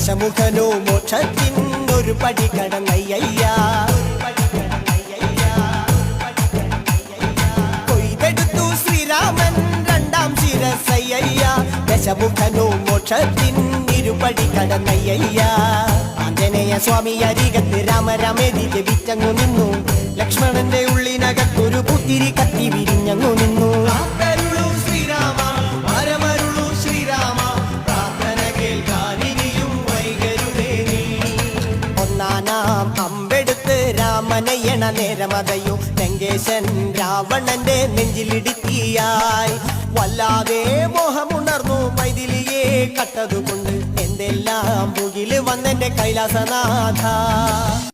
ദശമുഖനോ മോക്ഷത്തിനൊരു പടി കടന്നയ്യ. കൊയ്തെടുത്തു ശ്രീരാമൻ രണ്ടാം ശിരസയ്യ. ദശമുഖനോ മോക്ഷത്തിനിരുപടി കടന്നയ്യ. ആഞ്ജനേയ സ്വാമി അരികത്ത് രാമരാമേതി ജപിച്ചങ്ങു നിന്നു. ലക്ഷ്മണന്റെ ഉള്ളിനകത്തൊരു പുത്തിരി കത്തി വിരിഞ്ഞങ്ങു നിന്നു. ശ്രീരാമ വരമരുളൂ ശ്രീരാമ, പ്രാർത്ഥന കേൾക്കാനിനിയും വൈകരുതേ നീ. ഒന്നാനാം അമ്പെടുത്ത് രാമനയണ നേരമതയോ ലങ്കേശൻ രാവണന്റെ നെഞ്ചിലിടുത്തിയായി. വല്ലാതെ മോഹമുണർന്നു മൈഥിലിയെ കട്ടതുകൊണ്ട്. എന്തെല്ലാം പുകില് വന്നെന്റെ കൈലാസനാഥ.